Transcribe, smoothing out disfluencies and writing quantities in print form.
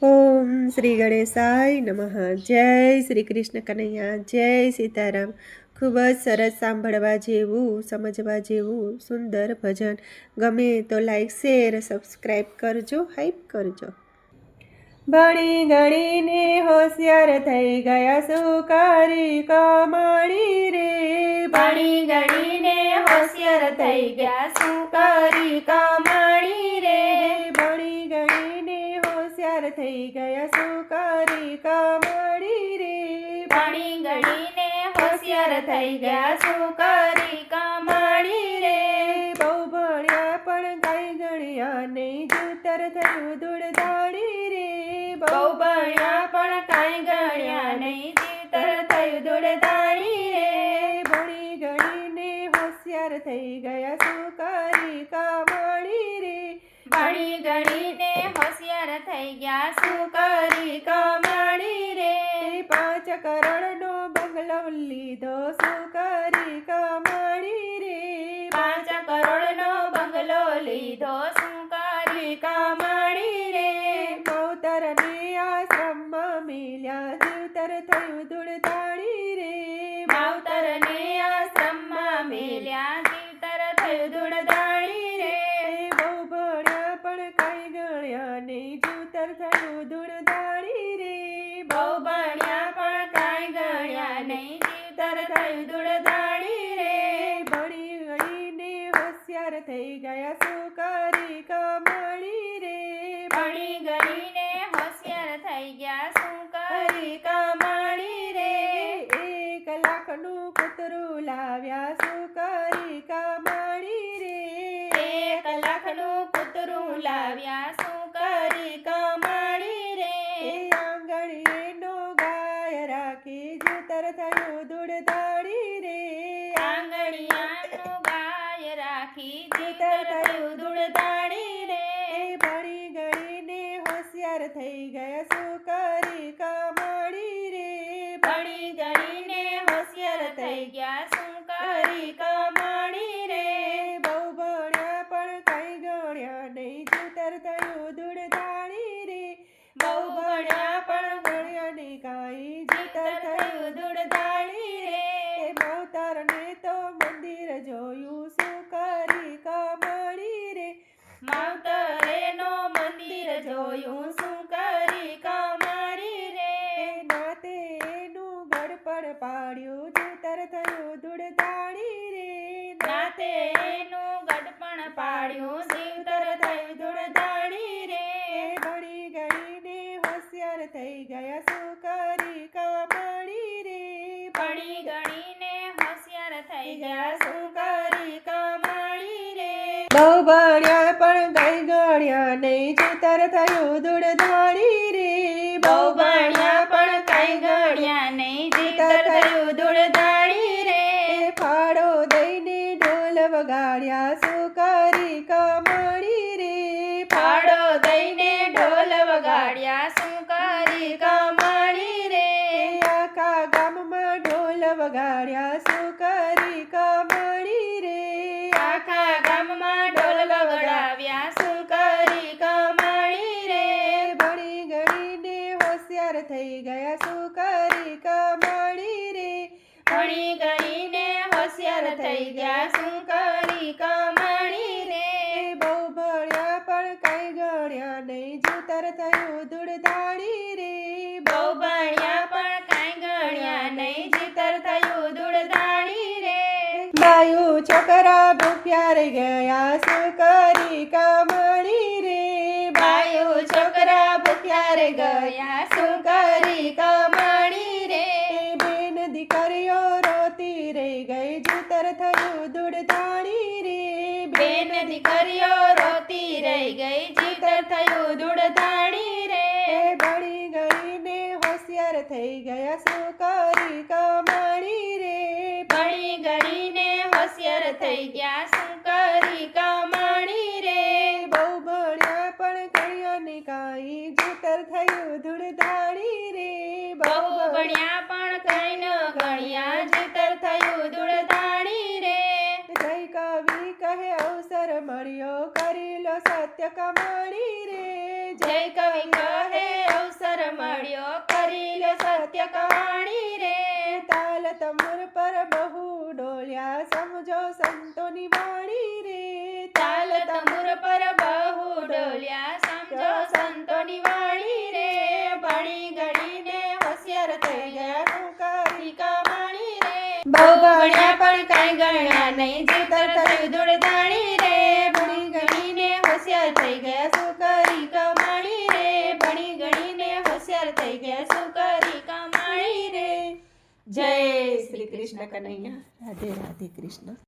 ઓમ શ્રી ગણેશાય નમઃ. જય શ્રી કૃષ્ણ કનૈયા, જય સીતારામ. ખૂબ જ સરસ સાંભળવા જેવું, સમજવા જેવું સુંદર ભજન. ગમે તો લાઈક, શેર, સબસ્ક્રાઈબ કરજો, હાઈપ કરજો. ભણી ગણીને હોશિયાર થઈ ગયા સુકારી કમાણી રે. ભણી ગણીને હોશિયાર થઈ ગયા સુકારી કમાણી રે. ભણી ગણીને હોશિયાર થઈ ગયા સુકારી કમાણી રે. ભણી ગણીને હોશિયાર થઈ ગયા સુકારી કમાણી રે. બહુ ભણ્યા પણ કાંઈ ગણ્યા નહીં, જૂતર થયું દૂડધાડી રે. બહુ ભણ્યા પણ કાંઈ ગણ્યા નહીં, જીવતર થયું દૂડધાડી રે. ભણી ગણીને હોશિયાર થઈ ગયા સુકારી કમાણી રે. ભણી ગણીને હોશિયાર થઈ ગયા સુકારી કમાણી રે. 5 કરોડનો બંગલો લીધો સુકારી કમાણી રે. 5 કરોડનો બંગલો લીધો સુકારી કમાણી રે. માવતરને આશ્રમમાં મિલ્યા, જીવતર થયું દૂડધાડી રે. માવતરને આશ્રમમાં મેલ્યા, જીવતર થયું દૂડધાડી રે. બહુ ભણ્યા પણ કાંઈ ગણ્યા નહીં, જીવતર થયું દૂડધાડી રે. બહુ ભણ્યા પણ કાંઈ ગણ્યા નહીં, જીવતર થયું દૂડધાડી રે. ભણી ગણીને હોશિયાર થઈ ગયા સુકારી કમાણી રે. ભણી ગણીને હોશિયાર થઈ ગયા સુકારી કમાણી રે. 1 લાખનું કૂતરું લાવ્યા સુકારી કમાણી રે. 1 લાખનું કૂતરું લાવ્યા સુકારી કમાણી રે. આંગણીએનો ગાય રાખી, જીવતર થયું દૂડધાડી રે. આંગણિયાનું ગાય રાખી, જીવતર થયું દૂડધાડી રે. ભણી ગણીને હોશિયાર થઈ ગયા સુકારી કમાણી રે. ભણી ગણીને હોશિયાર થઈ ગયા સુકારી કમાણી રે. બહુ ભણ્યા પણ કાંઈ ગણ્યા નહીં, જીવતર થયું દૂડધાડી રે. બહુ ભણ્યા પણ ગણ્યા નહીં કાંઈ, જીવતર થયું દૂડધાડી રે. માવતરને તો મંદિર જોયું સુકારી કમાણી રે. માવતરેનો મંદિર જોયું સુકારી કમાણી રે. નાતે એનું ગડપણ પાડ્યું, જીવતર થયું દૂડધાડી રે. નાતે એનું ગડપણ પાડ્યું, જીવતર થયું દૂડધાડી રે. ભણી ગણીને હોશિયાર થઈ ગયા સુકારી કમાણી રે. ભણી ગણીને હોશિયાર થઈ ગયા સુકારી કમાણી રે. બહુ ભણ્યા પણ કાંઈ ગણ્યા નહીં, જીવતર થયું દૂડધાડી રે. બહુ ભણ્યા પણ કાંઈ ગણ્યા નહીં, જીવતર થયું દૂડધાડી રે. ફાળો દઈને ઢોલ વગાડ્યા સુકારી કમાણી રે. ફાળો દઈને ઢોલ વગાડ્યા સુકારી કમાણી રે. આખા ગામમાં ઢોલ વગાડ્યા સુકારી કમાણી રે. આખા ગામમાં ઢોલ વગાડ્યા સુકારી કમાણી રે. ભણી ગણીને હોશિયાર થઈ ગયા સુકારી કમાણી રે. ભણી ગણીને હોશિયાર થઈ ગયા સુકારી કમાણી રે. બહુ ભણ્યા પણ કાંઈ ગણ્યા નહીં, જીવતર થયું દૂડધાડી રે. બહુ ભણ્યા પણ કાંઈ ગણ્યા નહીં, જીવતર થયું દૂડધાડી રે. બાયું છોકરા ભૂખ્યા રહી ગયા સુકારી કમાણી રે. બાયો છોકરા ભૂખ્યા રે ગયા સુકારી કમાણી રે. બેન દીકરીઓ રોતી રહી ગઈ, જીવતર થયું દૂડધાડી રે. બેન દીકરીઓ રોતી રહી ગઈ, જીવતર થયું દૂડધાડી રે. ભણી ગણીને હોશિયાર થઈ ગયા સુકારી કમાણી રે. ભણી ગણીને હોશિયાર થઈ ગયા સુકારી કમાણી રે. બહુ ભણ્યા પણ ગણ્યા નહીં કાંઈ, જીવતર થયું દૂડધાડી રે. બહુ ભણ્યા પણ કઈ ન ગણ્યા, જીવતર થયું દૂડધાડી રે. જય કવિ કહે અવસર મળ્યો, કરી લો સત્ય કમાણી રે. જય કવિ કહે વર મળ્યો કરી લે સત્ય કહાણી રે તાલ તમુર પર બહુ ડોલ્યા સમજો સંતોની વાણી રે તાલ તંબુર પર બહુ ડોલ્યા સમજો સંતોની વાણી રે ભણી ગણીને હોશિયાર થઈ ગયા શું કરી કમાણી રે બહુ ભણ્યા પણ કાંઈ ગણ્યા નહીં જીવતર થયું ધૂળધાણી રે ભણી ગણીને હોશિયાર થઈ ગયા શું કરી કમાણી રે ભણી ગણીને હોશિયાર થઈ ગયા શું કરી કમાણી રે જય શ્રી કૃષ્ણ કનૈયા રાધે રાધે કૃષ્ણ.